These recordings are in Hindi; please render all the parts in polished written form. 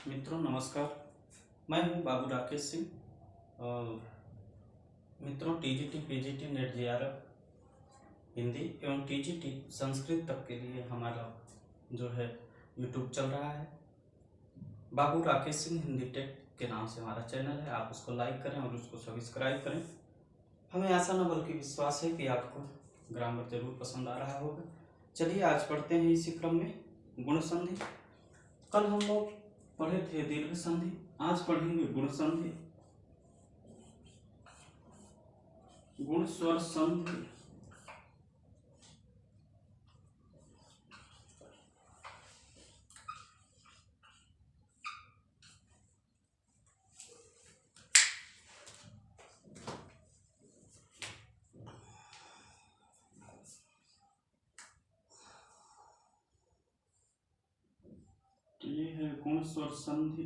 मित्रों नमस्कार। मैं हूं बाबू राकेश सिंह। मित्रों TGT PGT net JRF Hindi एवं टीजीटी संस्कृत तक के लिए हमारा जो है यूट्यूब चल रहा है। बाबू राकेश सिंह हिंदी टेक के नाम से हमारा चैनल है। आप उसको लाइक करें और उसको सब्सक्राइब करें। हमें आशा न बल्कि विश्वास है कि आपको ग्रामर जरूर पसंद आ रहा होगा। चलिए आज पढ़ते हैं इसी क्रम में गुण संधि। कल हम लोग पढ़े थे दीर्घ संधि, आज पढ़ेंगे गुण संधि। गुण स्वर संधि ये है गुण स्वर संधि।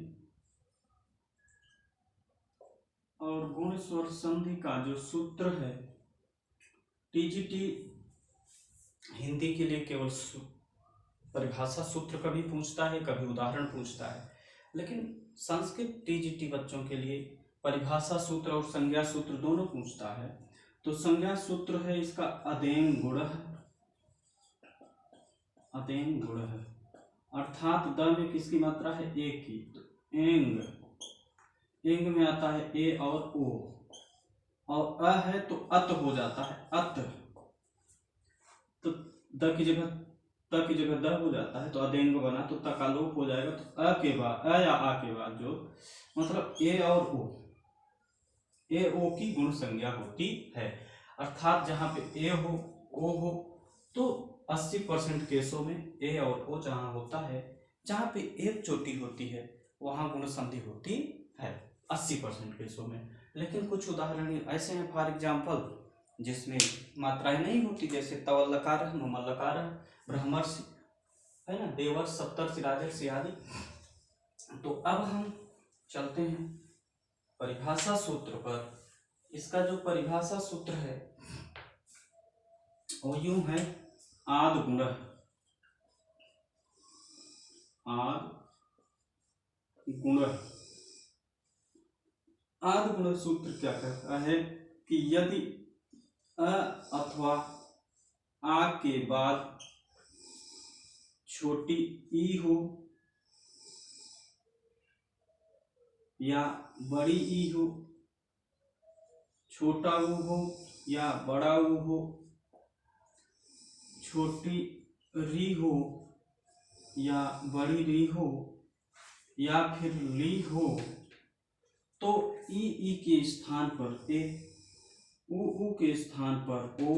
और गुण स्वर संधि का जो सूत्र है, टीजीटी हिंदी के लिए केवल परिभाषा सूत्र कभी पूछता है, कभी उदाहरण पूछता है, लेकिन संस्कृत टीजीटी बच्चों के लिए परिभाषा सूत्र और संज्ञा सूत्र दोनों पूछता है। तो संज्ञा सूत्र है इसका अदेंग गुण है। अदेंग गुण है अर्थात द में किसकी मात्रा है? ए की। तो एंग, एंग में आता है ए और ओ, और अ है तो अत हो जाता है अत। तो द की जगह त की जगह द हो जाता है तो अदेंग बना, तो त का लोप हो जाएगा। तो अ के बाद अ या आ के बाद जो मतलब ए और ओ, ए ओ की गुण संज्ञा होती है। अर्थात जहां पे ए हो ओ हो तो 80% केसों में ए और ओ जहां होता है, जहां पे एक चोटी होती है वहां गुण संधि होती है 80% केसों में। लेकिन कुछ उदाहरण ऐसे हैं फॉर एग्जाम्पल जिसमें मात्राएं नहीं होती, जैसे तवल लकार है, ममल लकार है, ब्रह्मर्ष है ना, देवर्ष, सप्तर्षि, राजर्षि आदि। तो अब हम चलते हैं परिभाषा सूत्र पर। इसका जो परिभाषा सूत्र है वो यूं है, आद गुण। आद गुण, आद गुण सूत्र क्या कहता है कि यदि अ अथवा आ के बाद छोटी ई हो या बड़ी ई हो, छोटा ऊ हो या बड़ा ऊ हो, छोटी री हो या बड़ी री हो या फिर ली हो, तो ई के स्थान पर ए, ऊ के स्थान पर ओ,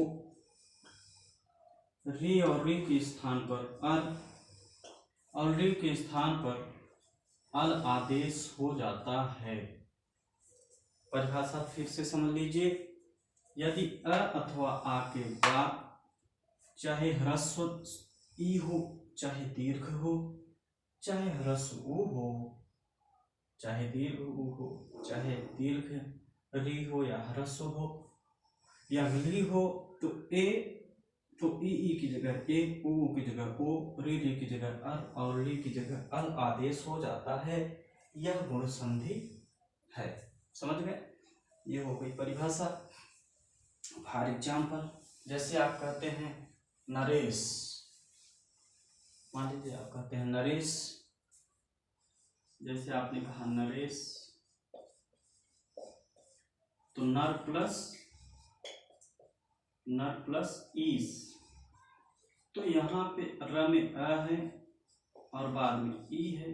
री और री के स्थान पर अल और री के स्थान पर अल आदेश हो जाता है। परिभाषा फिर से समझ लीजिए, यदि अ अथवा आ के बाद चाहे ह्रस्व ई हो, चाहे दीर्घ हो, चाहे ह्रस्व ऊ हो, चाहे दीर्घ ऊ हो, चाहे दीर्घ री हो या ह्रस्व हो या ली हो, तो ए तो ई की जगह ए, ऊ की जगह ओ, री की जगह अल और ली की जगह अल आदेश हो जाता है। यह गुण संधि है। समझ गए? ये हो गई परिभाषा। फॉर एग्जाम्पल जैसे आप कहते हैं नरेश, मान लीजिए आप कहते हैं नरेश, जैसे आपने कहा नरेश, तो नर प्लस ईस, तो यहाँ पे र में अ है और बाद में ई है,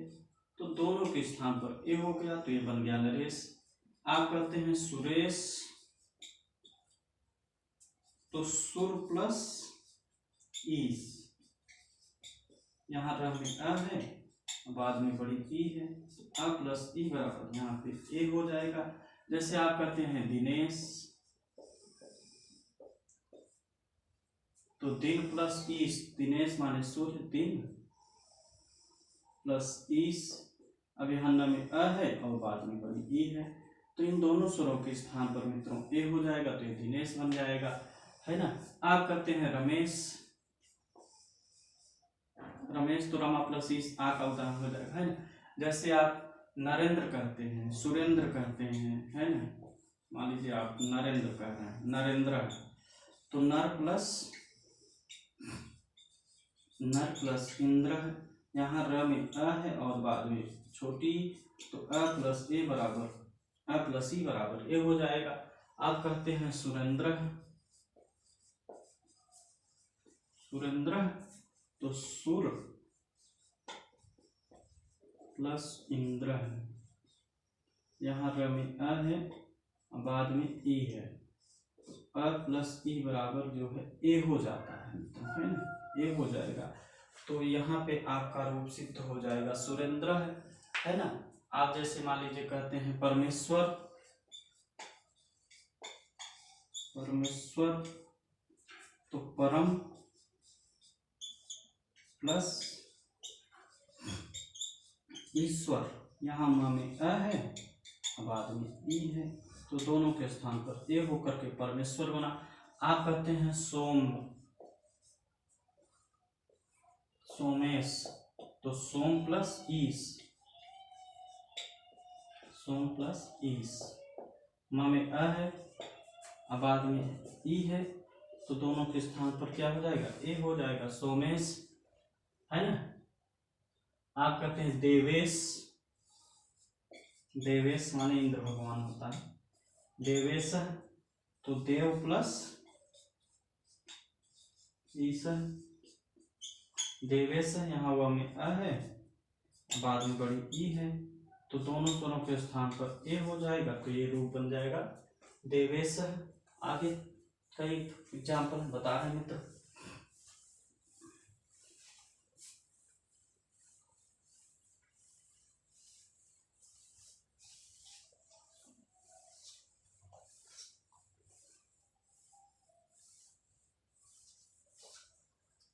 तो दोनों के स्थान पर ए हो गया, तो ये बन गया नरेश। आप कहते हैं सुरेश, तो सुर प्लस ईस, यहाँ र में अ है बाद में बड़ी ई है, तो अ प्लस ई बराबर यहाँ पे ए हो जाएगा। जैसे आप कहते हैं दिनेश, तो दिन प्लस ईस, दिनेश माने सूर्य, दिन प्लस ईस, अब यहाँ न में अ है और बाद में बड़ी ई है, तो इन दोनों स्वरों के स्थान पर मित्रों ए हो जाएगा, तो ये दिनेश बन जाएगा, है ना। आप करते हैं रमेश, रमेश तो रमा प्लस ईस आ का उदाहरण हो जाएगा, है ना। जैसे आप नरेंद्र कहते हैं, सुरेंद्र कहते हैं, है ना। मान लीजिए आप नरेंद्र कह रहे हैं, नरेंद्र, तो नर प्लस इंद्र, यहाँ र में अ है और बाद में छोटी, तो अ प्लस ए बराबर, अ प्लस ई बराबर ए हो जाएगा। आप कहते हैं सुरेंद्र, तो सुर प्लस इंद्र, यहाँ र में अ है बाद में ई है, तो अ प्लस ई बराबर जो है ए हो जाता है, तो है ना, ए हो जाएगा। तो यहाँ पे आपका रूप सिद्ध हो जाएगा सुरेंद्र, है ना। आप जैसे मान लीजिए कहते हैं परमेश्वर, तो परम प्लस ईश्वर, यहाँ म में अ है बाद में ई है, तो दोनों के स्थान पर ए होकर के परमेश्वर बना। आप कहते हैं सोमेश, तो सोम प्लस ईश, म में अ है बाद में ई है, तो दोनों के स्थान पर क्या हो जाएगा, ए हो जाएगा, सोमेश, है ना। आप कहते हैं देवेश माने इंद्र भगवान होता है, देवेश, तो देव प्लस ईश, देवेश, यहाँ व में अ है बाद में बड़ी ई है, तो दोनों स्वरों के स्थान पर ए हो जाएगा, तो ये रूप बन जाएगा देवेश। आगे कई एग्जाम्पल बता रहे हैं मित्र।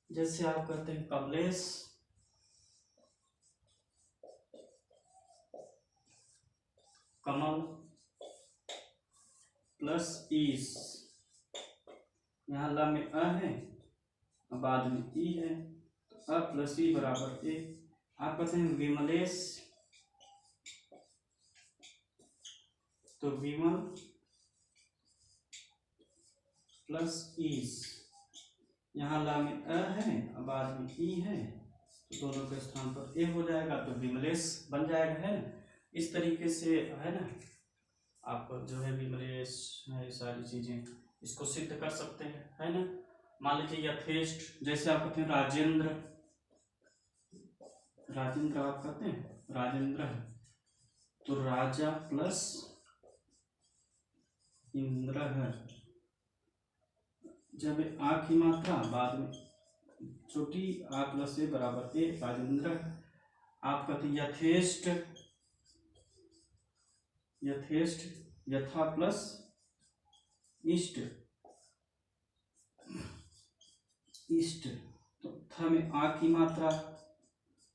जैसे आप कहते हैं कमलेश, कमल प्लस ईश, यहाँ ल में अ है बाद में ई है, तो अ प्लस ई बराबर ए। आप कहते हैं विमलेश, तो विमल प्लस ईश, यहाँ ला में अ है बाद में ई है, तो दोनों के स्थान पर ए हो जाएगा, तो विमलेश बन जाएगा, है ना। इस तरीके से, है ना, आप जो है विमलेश है सारी चीजें इसको सिद्ध कर सकते हैं, है ना। मान लीजिए यथेष्ट, जैसे आप कहते हैं राजेंद्र, आप कहते हैं राजेंद्र, तो राजा प्लस इंद्र है, जब आ की मात्रा बाद में छोटी, आ प्लस ए बराबर ए, राजेंद्र। आप कहते हैं यथेष्ट, यथा प्लस इष्ट, तो थ में आ की मात्रा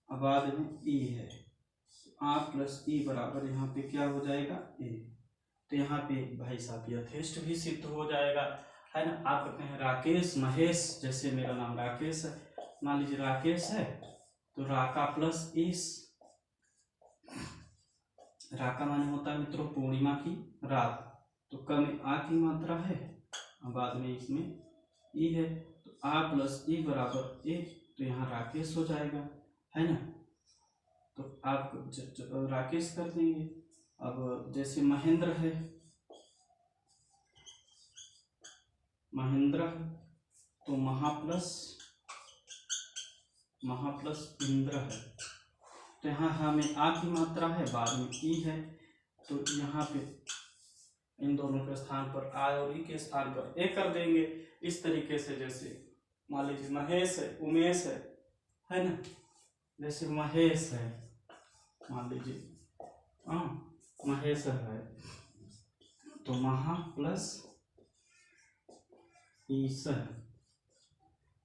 बाद में ई है, आ प्लस ई बराबर यहाँ पे क्या हो जाएगा, ए। तो यहाँ पे भाई साहब यथेष्ट भी सिद्ध हो जाएगा, है ना। आप कहते हैं राकेश, महेश, जैसे मेरा नाम राकेश है, मान लीजिए राकेश है, तो राका प्लस ईश, राका माने होता है मित्रों पूर्णिमा की रात, तो क में आ की मात्रा है बाद में इसमें ई है, तो आ प्लस ई बराबर ए, तो यहाँ राकेश हो जाएगा, है ना। तो आप राकेश कर देंगे। अब जैसे महेंद्र है, तो महा प्लस इंद्र है, तो यहाँ हमें आ की मात्रा है बाद में ई है, तो यहाँ पे इन दोनों के स्थान पर आ और ई के स्थान पर ए कर देंगे। इस तरीके से जैसे मान लीजिए महेश है, उमेश है ना, जैसे महेश है, मान लीजिए महेश है, तो महा प्लस ईश,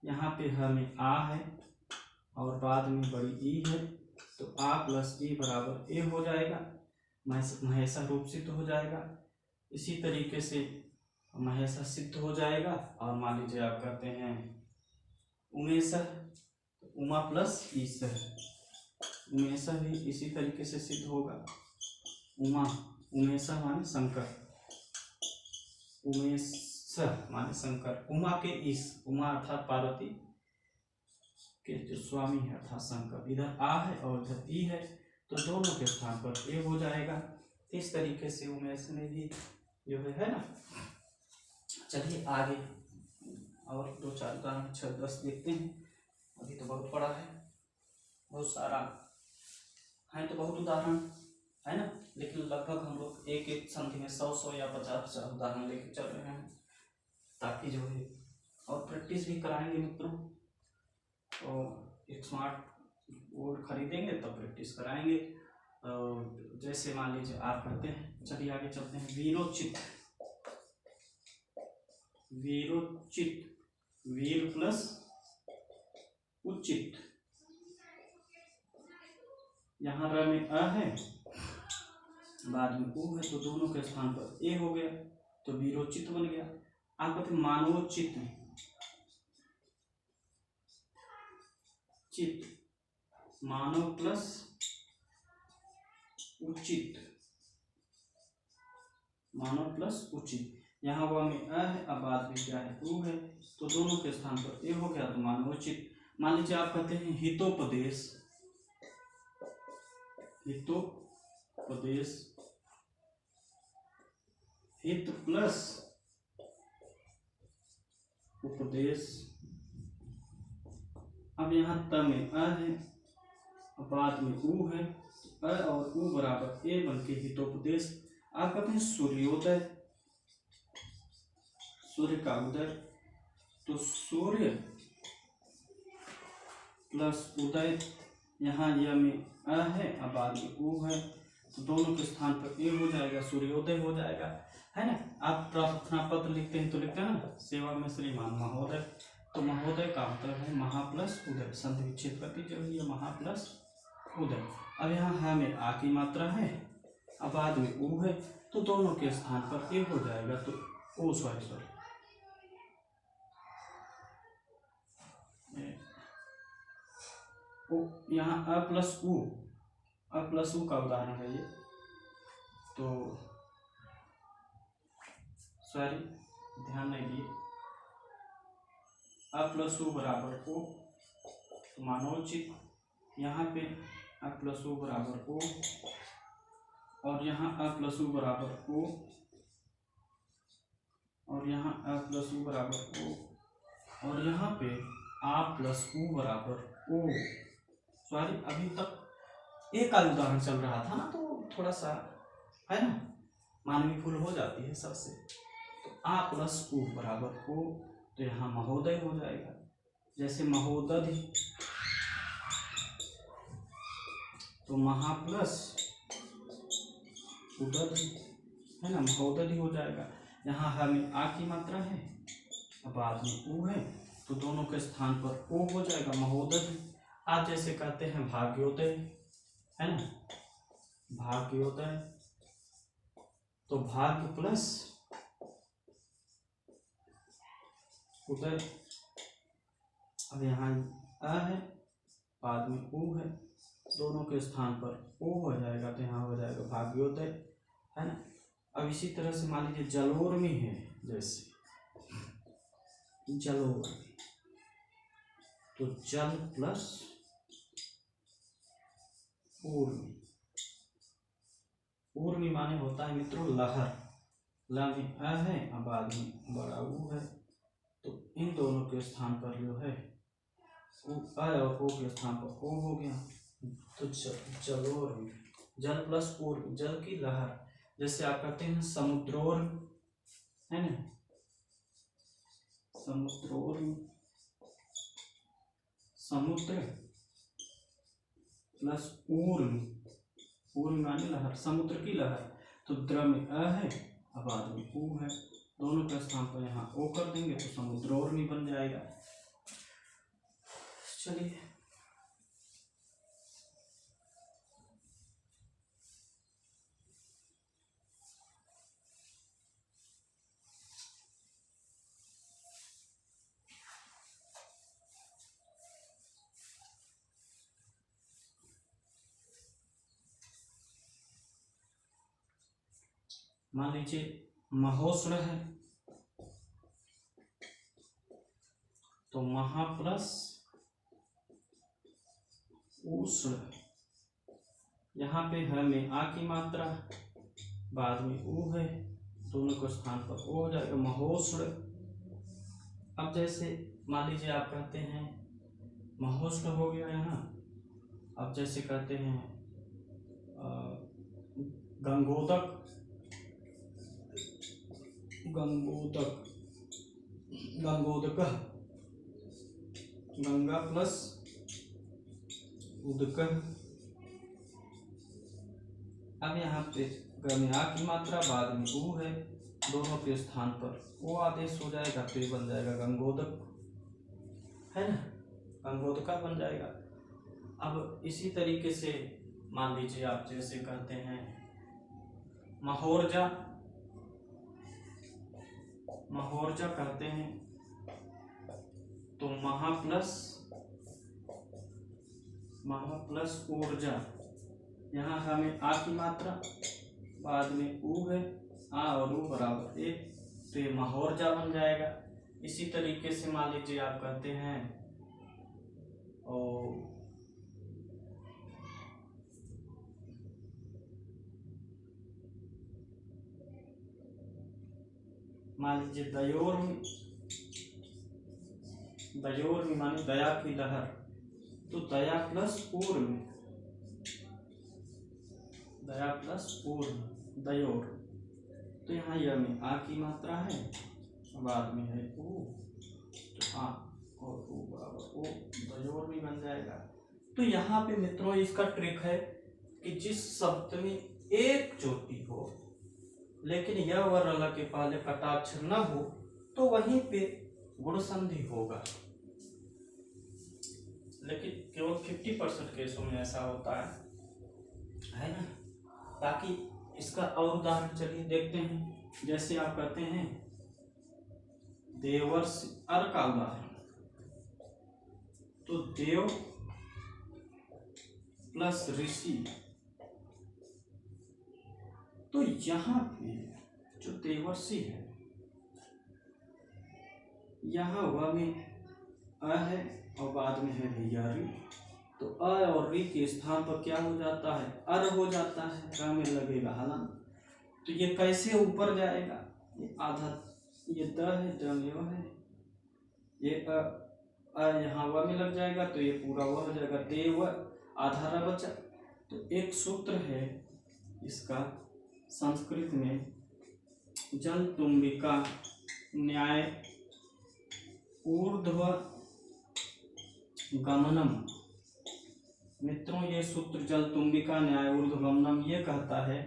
यहाँ पे हमें आ है और बाद में बड़ी ई है, तो आ प्लस ई बराबर ए हो जाएगा, महेशा रूप सिद्ध हो जाएगा। इसी तरीके से महेशा सिद्ध हो जाएगा। और मान लीजिए आप कहते हैं उमेश, तो उमा प्लस ईश, उमेशा भी इसी तरीके से सिद्ध होगा। उमा, उमेशा माने शंकर, उमेश माने शंकर। उमा के ईश, उमा अर्थात पार्वती के जो स्वामी है अर्थात शंकर। इधर आ है और इधर ई है, तो दोनों के स्थान पर ए हो जाएगा। इस तरीके से उमेश में भी जो है ना। चलिए आगे और 2-4 उदाहरण 6-10 देखते हैं। अभी तो बहुत पड़ा है, बहुत सारा है, तो बहुत उदाहरण है ना, लेकिन लगभग हम लोग एक एक संधि में 100 या 50 उदाहरण लेके चल रहे हैं, ताकि जो है और प्रैक्टिस भी कराएंगे मित्रों। और एक स्मार्ट बोर्ड खरीदेंगे तब प्रैक्टिस कराएंगे। और जैसे मान लीजिए आप करते हैं, चलिए आगे चलते हैं। वीरोचित, वीरोचित, वीर प्लस उचित। यहाँ र में अ है, बाद में उ है, तो दोनों के स्थान पर ए हो गया, तो वीरोचित बन गया। आप कहते हैं मानवोचित, चित, मानव प्लस उचित, मानव प्लस उचित। यहाँ वह में अ है, अब बाद में क्या है, उ है, तो दोनों के स्थान पर ए हो गया, तो मानवोचित। मान लीजिए आप कहते हैं हितोपदेश, हितोपदेश, हित प्लस उपदेश। अब यहाँ त में अ है, बाद में उ है, अ और उ बराबर ए बन के हितोपदेश। आप कहते हैं सूर्योदय, सूर्य का उदय, तो सूर्य प्लस उदय। यहाँ यह में अ है, अब बाद में उ है, तो दोनों के स्थान पर ए हो जाएगा, सूर्योदय हो जाएगा, है ना। आप प्रार्थना पत्र लिखते हैं तो लिखते हैं ना, सेवा में श्रीमान महोदय, तो महोदय का मतलब है महा प्लस उदय, संधि विच्छेद कर दीजिए, ये महा प्लस उदय। अब यहाँ है में आ की मात्रा है, अब बाद में उ है, तो दोनों के स्थान पर ए हो जाएगा, तो ओ सॉरी यहाँ अ प्लस उ का उदाहरण है ये, तो सॉरी ध्यान नहीं दिए। अ प्लस उ बराबर ओ, तो मानवोचित। यहाँ पे अ प्लस उ बराबर ओ, और यहाँ अ प्लस उ बराबर ओ, और यहाँ अ प्लस उ बराबर ओ, और यहाँ पे आ प्लस उ बराबर ओ। सॉरी अभी तक एक का उदाहरण चल रहा था ना, तो थोड़ा सा है ना मानवीय भूल हो जाती है सबसे। तो आ प्लस उ बराबर ओ, तो यहाँ महोदय हो जाएगा। जैसे महोदधि, तो महा प्लस उदधि, है ना, महोदधि हो जाएगा। यहाँ हमें आ की मात्रा है, अब बाद में उ है, तो दोनों के स्थान पर ओ हो जाएगा, महोदधि। आप जैसे कहते हैं भाग्योदय, है ना, भाग्योदय, तो भाग्य प्लस उदय। अब यहाँ अ है, बाद में उ है, दोनों के स्थान पर ओ हो जाएगा, तो यहाँ हो जाएगा भाग्योदय, है ना। अब इसी तरह से मान लीजिए जलोर्मी है, जैसे जलोर्मी, तो जल प्लस ऊर्मी, ऊर्मी माने होता है मित्रों लहर, ल में अ है, अब बाद में बड़ा उ है, तो इन दोनों के स्थान पर जो है अ और ओ के स्थान पर ओ हो गया, तो जलोर्मी, जल प्लस ऊर्मी, जल की लहर। जैसे आप कहते हैं समुद्रोर, है ना, समुद्रोर्मी, समुद्र प्लस ऊर्मी, ऊर्मी माने लहर, समुद्र की लहर, तो द्र में अ है, अब बाद में उ है, दोनों के स्थान पर यहाँ ओ कर देंगे, तो समुद्रोर्मी बन जाएगा। चलिए मान लीजिए महोष्ण है तो महा प्लस उष्ण, यहाँ पे ह में आ की मात्रा, बाद में ऊ है, दोनों के स्थान पर ओ हो जाएगा महोष्ण। अब जैसे मान लीजिए आप कहते हैं महोष्ण हो गया यहाँ, अब जैसे कहते हैं गंगोदक, गंगोदक, गंगोदक, गंगा प्लस उदक। अब यहाँ पे में आ की मात्रा, बाद में ऊ है, दोनों के स्थान पर वो आदेश हो जाएगा तो ये बन जाएगा गंगोदक, है ना, गंगोदका बन जाएगा। अब इसी तरीके से मान लीजिए आप जैसे कहते हैं महोर्जा, महोर्जा कहते हैं तो महा प्लस ऊर्जा, यहाँ हमें आ की मात्रा, बाद में ऊ है, आ और ऊ बराबर एक, तो ये महोर्जा बन जाएगा। इसी तरीके से मान लीजिए आप कहते हैं और मान लीजिए दयोर में, दयोर में माने दया की लहर, तो दया प्लस ऊर्म, दया प्लस ऊर्म दयोर, तो यहाँ यह में आ की मात्रा है, बाद में है ऊ, तो आ और ऊ बराबर ओ, दयोर भी बन जाएगा। तो यहाँ पे मित्रों इसका ट्रिक है कि जिस शब्द में एक चोटी हो लेकिन यह व र के पहले कटाक्षर न हो तो वहीं पे गुण संधि होगा, लेकिन केवल 50% केसों में ऐसा होता है ना। बाकी इसका और उदाहरण चलिए देखते हैं। जैसे आप कहते हैं देवर्षि, अर का उदाहरण, तो देव प्लस ऋषि, तो यहाँ पे जो देवर्षि है यहाँ वह में अ है और बाद में है भैया री, तो अ और री के स्थान पर क्या हो जाता है, अर हो जाता है, र में लगेगा हलन, तो ये कैसे ऊपर जाएगा, ये आधा, ये द है, द में वह है, ये अ यहाँ व में लग जाएगा तो ये पूरा वह हो जाएगा, देव आधा र बचा। तो एक सूत्र है इसका संस्कृत में, जल तुम्बिका न्याय ऊर्ध्व गमनम। मित्रों ये सूत्र जल तुम्बिका न्याय ऊर्ध्व गमनम ये कहता है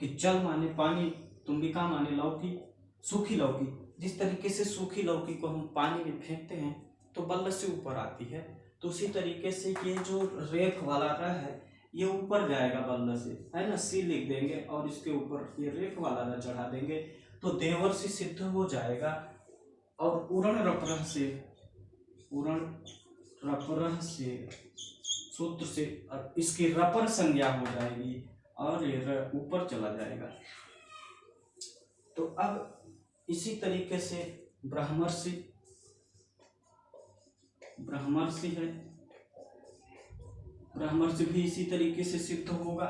कि जल माने पानी, तुम्बिका माने लौकी, सूखी लौकी, जिस तरीके से सूखी लौकी को हम पानी में फेंकते हैं तो बल्ल से ऊपर आती है, तो उसी तरीके से ये जो रेख वाला र है ये ऊपर जाएगा बल्ल से, है ना, सी लिख देंगे और इसके ऊपर ये रेख वाला र चढ़ा देंगे तो देवर्षि सिद्ध हो जाएगा। और उरण रपरह से, उरण रपरह से सूत्र से इसकी रपर संज्ञा हो जाएगी और ये ऊपर चला जाएगा। तो अब इसी तरीके से ब्रह्मर्षि, ब्रह्मर्षि है, ब्रह्मर्षि भी इसी तरीके से सिद्ध होगा।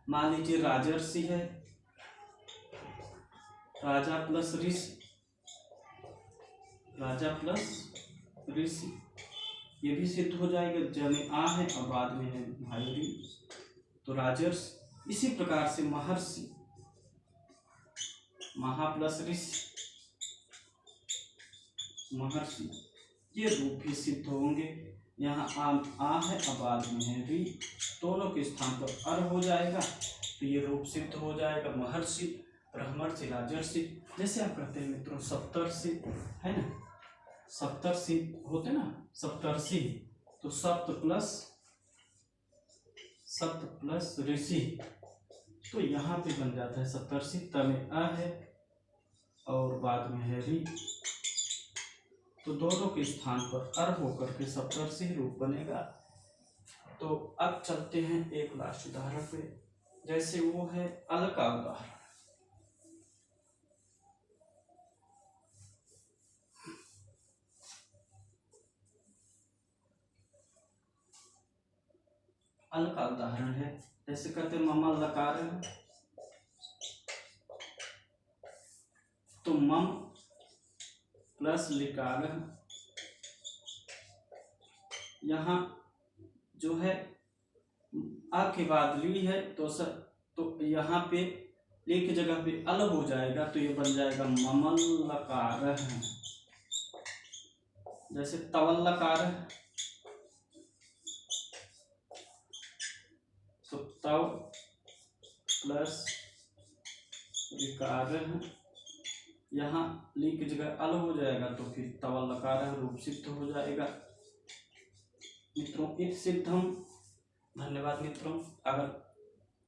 मान लीजिए राजर्षि है, राजा प्लस ऋषि, राजा प्लस ऋषि, ये भी सिद्ध हो जाएगा, ज में आ है और बाद में है भाई री, तो राजर्षि। इसी प्रकार से महर्षि, महा प्लस ऋषि, महर्षि, ये रूप भी सिद्ध होंगे। यहाँ आ है और बाद में है री, दोनों के स्थान पर अर हो जाएगा तो ये रूप सिद्ध हो जाएगा महर्षि, ब्रह्मर्षि, राजर्षि। जैसे आप कहते हैं मित्रों सप्तर्षि, है ना, सप्तर्षि होते ना, सप्तर्षि, तो सप्त प्लस ऋषि, तो यहाँ पे बन जाता है सप्तर्षि, त में अ है और बाद में है री, तो दोनों के स्थान पर अर होकर के सप्तर्षि रूप बनेगा। तो अब चलते हैं एक लास्ट उदाहरण पे, जैसे वो है अल का उदाहरण। अल का उदाहरण है। जैसे कहते मम लकार है तो मम प्लस लिकार है। यहाँ जो है आ के बाद ली है तो यहाँ पे ली की जगह पे अल हो जाएगा, तो ये बन जाएगा ममल लकार है। जैसे तवल लकार है तो तव प्लस लिकार है, यहाँ ली की जगह अल हो जाएगा तो फिर तवल लकार है, रूप सिद्ध हो जाएगा। मित्रों इत सिद्धम। धन्यवाद मित्रों। अगर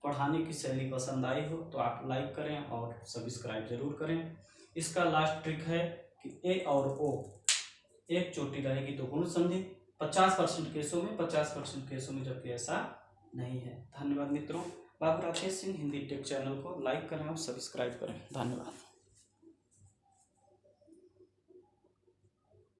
पढ़ाने की शैली पसंद आई हो तो आप लाइक करें और सब्सक्राइब जरूर करें। इसका लास्ट ट्रिक है कि ए और ओ एक चोटी रहेगी तो गुण संधि 50% केसों में, 50% केसों में जबकि ऐसा नहीं है। धन्यवाद मित्रों। बाबू राकेश सिंह हिंदी टेक चैनल को लाइक करें और सब्सक्राइब करें। धन्यवाद।